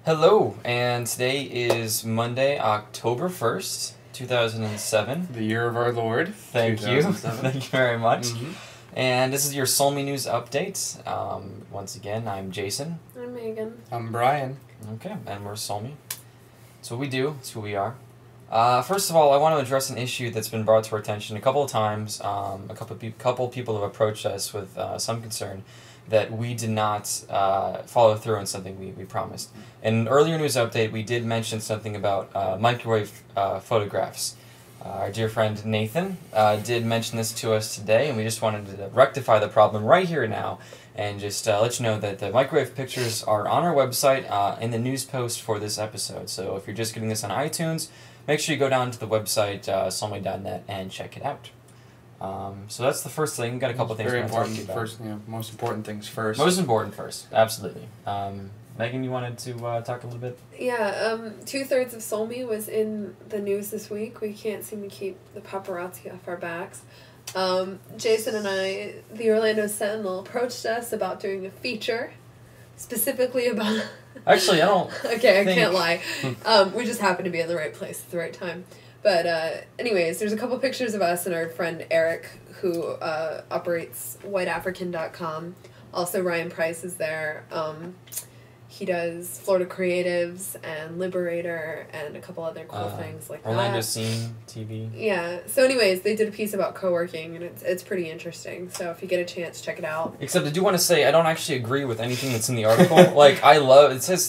Hello, and today is Monday, October 1st, 2007. The year of our Lord. Thank you. 2007. Thank you very much. Mm-hmm. And this is your SOLMI news update. Once again, I'm Jason. I'm Meagan. I'm Brian. Okay, and we're SOLMI. It's what we do. It's who we are. First of all, I want to address an issue that's been brought to our attention a couple of times. A couple people have approached us with some concern that we did not follow through on something we promised. In an earlier news update, we did mention something about microwave photographs. Our dear friend Nathan did mention this to us today, and we just wanted to rectify the problem right here and now, and just let you know that the microwave pictures are on our website in the news post for this episode. So if you're just getting this on iTunes, make sure you go down to the website, solmi.net, and check it out. So that's the first thing. Got a couple things. Very we want to important. talk to you First, most important things first. about. Most important first, absolutely. Meagan, you wanted to talk a little bit? Yeah, 2/3 of SOLMI was in the news this week. We can't seem to keep the paparazzi off our backs. Jason and I, the Orlando Sentinel, approached us about doing a feature, specifically about... Actually, I don't. Okay, I can't lie. We just happened to be in the right place at the right time. But anyways, there's a couple pictures of us and our friend Eric, who operates whiteafrican.com. Also, Ryan Price is there. He does Florida Creatives and Liberator and a couple other cool things like Orlando that. Scene TV. Yeah. So anyways, they did a piece about co-working, and it's pretty interesting. So if you get a chance, check it out. Except I do want to say I don't actually agree with anything that's in the article. Like, I love, it says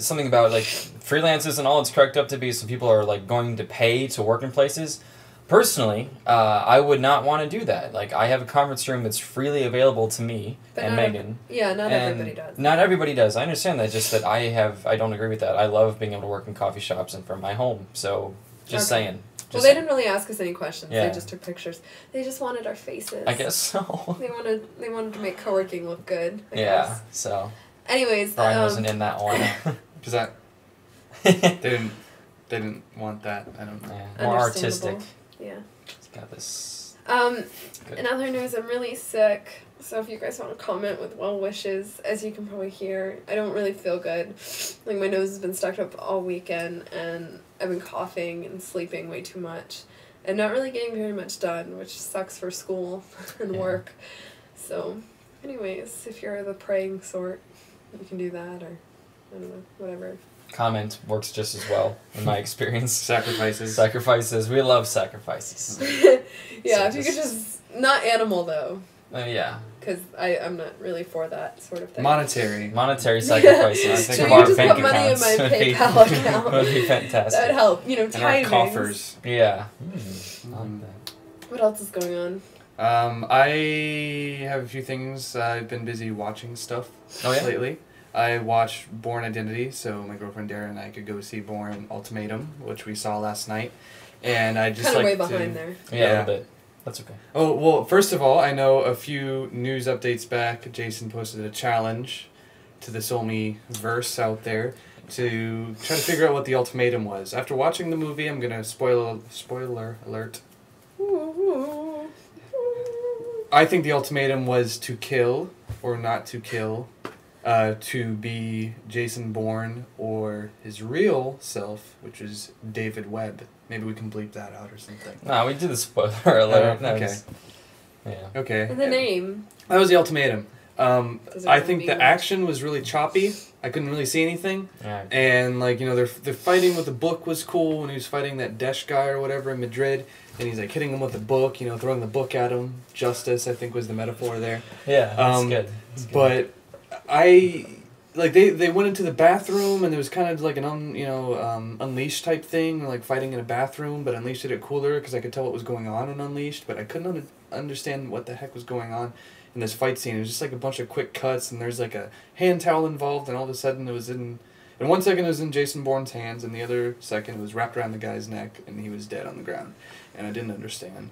something about like freelancers and all it's cracked up to be some people are like going to pay to work in places. Personally, I would not want to do that. Like, I have a conference room that's freely available to me and Meagan. Not everybody does. Not everybody does. I understand that. Just that I don't agree with that. I love being able to work in coffee shops and from my home. So, just saying. Well, they didn't really ask us any questions. Yeah. They just took pictures. They just wanted our faces. I guess so. They wanted to make co-working look good. I Yeah. guess. So. Anyways, Brian wasn't in that one. Because they didn't want that. I don't know. Yeah. More artistic. Yeah. It's got this. In other news, I'm really sick. So if you guys want to comment with well wishes, as you can probably hear, I don't really feel good. Like, my nose has been stuck up all weekend, and I've been coughing and sleeping way too much, and not really getting very much done, which sucks for school and work. So, anyways, if you're the praying sort, you can do that, or I don't know, whatever. Comment works just as well, in my experience. Sacrifices. Sacrifices. We love sacrifices. Yeah, So if you could just... Not animal, though. Yeah. Because I'm not really for that sort of thing. Monetary sacrifices. So to you our just bank put money in accounts my would be- PayPal account. would be fantastic. That would help. You know, And our timings. coffers. Yeah. I like that. What else is going on? I have a few things. I've been busy watching stuff lately. I watched Bourne Identity, so my girlfriend Darren and I could go see Bourne Ultimatum, which we saw last night. And I just Kind of way like behind there. Yeah, a little bit. That's okay. Oh, well, first of all, I know a few news updates back, Jason posted a challenge to the SOLMI verse out there to try to figure out what the ultimatum was. After watching the movie, I'm going to spoiler alert. I think the ultimatum was to kill or not to kill, to be Jason Bourne or his real self, which is David Webb. Maybe we can bleep that out or something. No, we did the spoiler alert. Okay. Yeah. Okay. And the name. That was the ultimatum. I think the ambiguous. action was really choppy. I couldn't really see anything. Yeah. And, like, you know, they're fighting with the book was cool when he was fighting that Desh guy or whatever in Madrid. And he's, like, hitting him with the book, you know, throwing the book at him. Justice, I think, was the metaphor there. Yeah, that's good. That's good. But they went into the bathroom and there was kind of like an Unleashed type thing, like fighting in a bathroom, but Unleashed did it cooler because I could tell what was going on in Unleashed, but I couldn't understand what the heck was going on in this fight scene. It was just like a bunch of quick cuts and there's like a hand towel involved and all of a sudden it was in 1 second it was in Jason Bourne's hands and the other second it was wrapped around the guy's neck and he was dead on the ground. And I didn't understand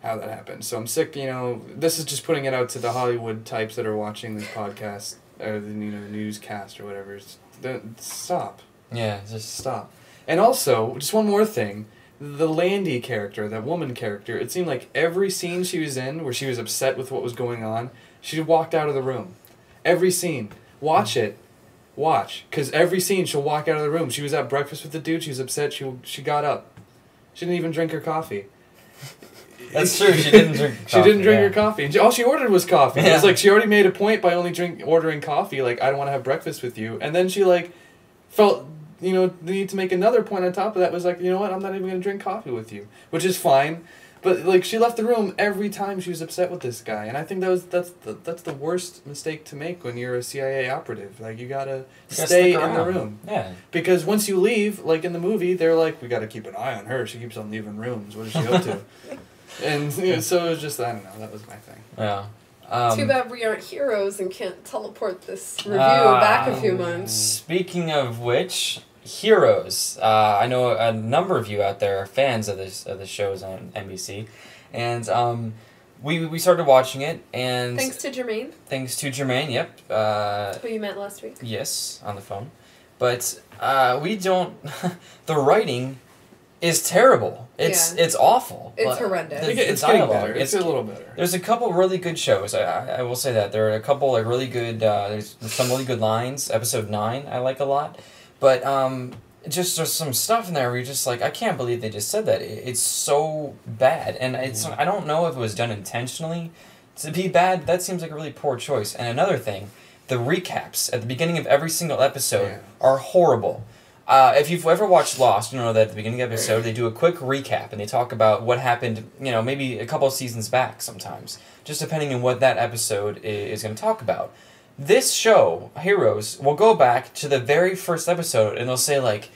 how that happened. So I'm sick, you know, this is just putting it out to the Hollywood types that are watching this podcast, or the newscast or whatever. Stop. Yeah, just Stop. And also, just one more thing, the Landy character, that woman character, it seemed like every scene she was in where she was upset with what was going on, she walked out of the room. Every scene. Watch it. Watch, because every scene she'll walk out of the room. She was at breakfast with the dude. She was upset. She got up. She didn't even drink her coffee. That's true. She didn't drink coffee. She didn't drink her coffee. And all she ordered was coffee. Yeah. It was like she already made a point by only ordering coffee. Like, I don't want to have breakfast with you. And then she, like, felt, you know, the need to make another point on top of that. Was like, you know what? I'm not even going to drink coffee with you. Which is fine. But, like, she left the room every time she was upset with this guy. And I think that's the worst mistake to make when you're a CIA operative. Like, you gotta stay in the room. Yeah. Because once you leave, like in the movie, they're like, we gotta keep an eye on her. She keeps on leaving rooms. What is she up to? And you know, so it was just, I don't know, that was my thing. Yeah. Too bad we aren't heroes and can't teleport this review back a few months. Speaking of which, Heroes. I know a number of you out there are fans of the shows on NBC, and we started watching it, and Thanks to Jermaine. Yep. Who you met last week. Yes, on the phone, but we don't. The writing is terrible. It's awful. It's horrendous. It's getting better. It's a little better. There's a couple really good shows. I will say that there are a couple like really good. There's some really good lines. Episode 9 I like a lot. But just there's some stuff in there where you're just like, I can't believe they just said that. It's so bad, and I don't know if it was done intentionally to be bad. That seems like a really poor choice. And another thing, the recaps at the beginning of every single episode are horrible. If you've ever watched Lost, you know that at the beginning of the episode they do a quick recap and they talk about what happened, you know, maybe a couple of seasons back sometimes, just depending on what that episode is going to talk about. This show, Heroes, will go back to the very first episode and they'll say, like,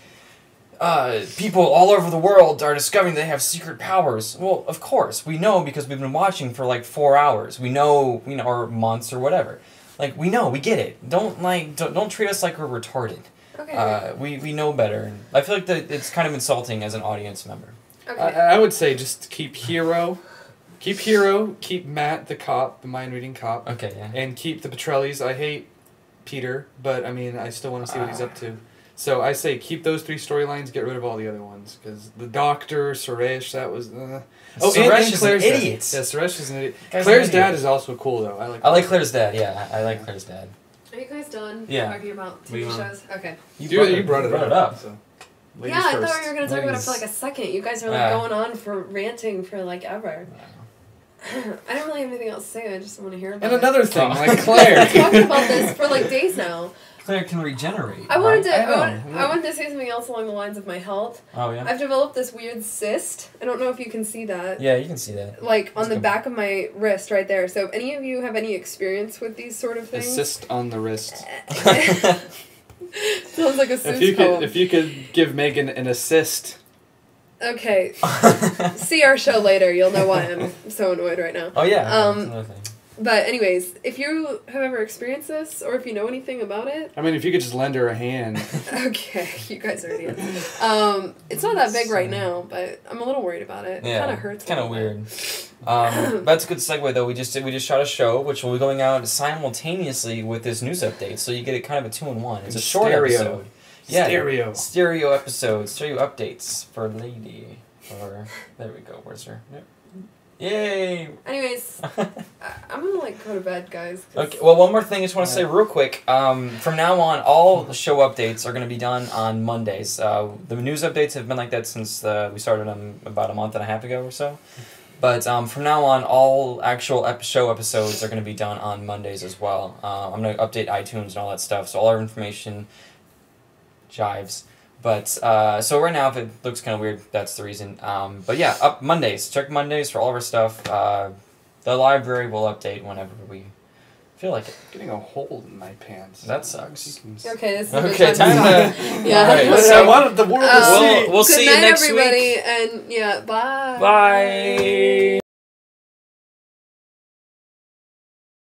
people all over the world are discovering they have secret powers. Well, of course, we know because we've been watching for, like, 4 hours. We know, or months or whatever. Like, we know, we get it. Don't treat us like we're retarded. Okay. We know better. I feel like it's kind of insulting as an audience member. Okay. I would say just keep Hero, keep Matt the cop, the mind-reading cop. Okay, yeah. And keep the Petrellis. I hate Peter, but I mean, I still want to see what he's up to. So I say keep those 3 storylines, get rid of all the other ones. Because the Doctor, Suresh, that was... Suresh is an idiot. Yeah, Suresh is an idiot. Guy's Claire's an idiot. dad is also cool, though. I like Claire's dad, yeah. I like Claire's dad. Are you guys done talking about TV shows? Okay. You brought it up. So. Yeah, I thought we were going to talk about it for like a second. You guys are like going on for ranting for like ever. I don't really have anything else to say. I just want to hear about it. And another thing, like Claire. I've talked about this for like days now. Claire can regenerate. I wanted to say something else along the lines of my health. Oh, yeah? I've developed this weird cyst. I don't know if you can see that. Yeah, you can see that. Like on the back of my wrist right there. So if any of you have any experience with these sort of things. A cyst on the wrist. Sounds like a Seuss poem. If you could give Meagan an assist. Okay. See our show later. You'll know why I'm so annoyed right now. Oh, yeah. That's another thing. But anyways, if you have ever experienced this, or if you know anything about it... I mean, if you could just lend her a hand. Okay, you guys are idiots. It's not that big right now, but I'm a little worried about it. Yeah, It kind of hurts. It's kind of weird. That's a good segue, though. We just shot a show, which will be going out simultaneously with this news update, so you get it kind of a 2-in-1. It's a short episode. Yeah, stereo episodes, stereo updates for Lady. Or there we go. Where's her? Yep. Yay! Anyways, I'm gonna go to bed, guys. Okay. Well, one more thing I just want to say real quick. From now on, all the show updates are going to be done on Mondays. The news updates have been like that since we started them about a month and a half ago or so. But from now on, all actual show episodes are going to be done on Mondays as well. I'm going to update iTunes and all that stuff, so all our information jives. But, so right now, if it looks kind of weird, that's the reason. But yeah, up Mondays. Check Mondays for all of our stuff. The library will update whenever we feel like it. Getting a hole in my pants. That sucks. Okay, this is okay, a good time time to... Yeah. Right, I wanted the world to see. We'll see you next week. Good night, everybody, and yeah, bye. Bye.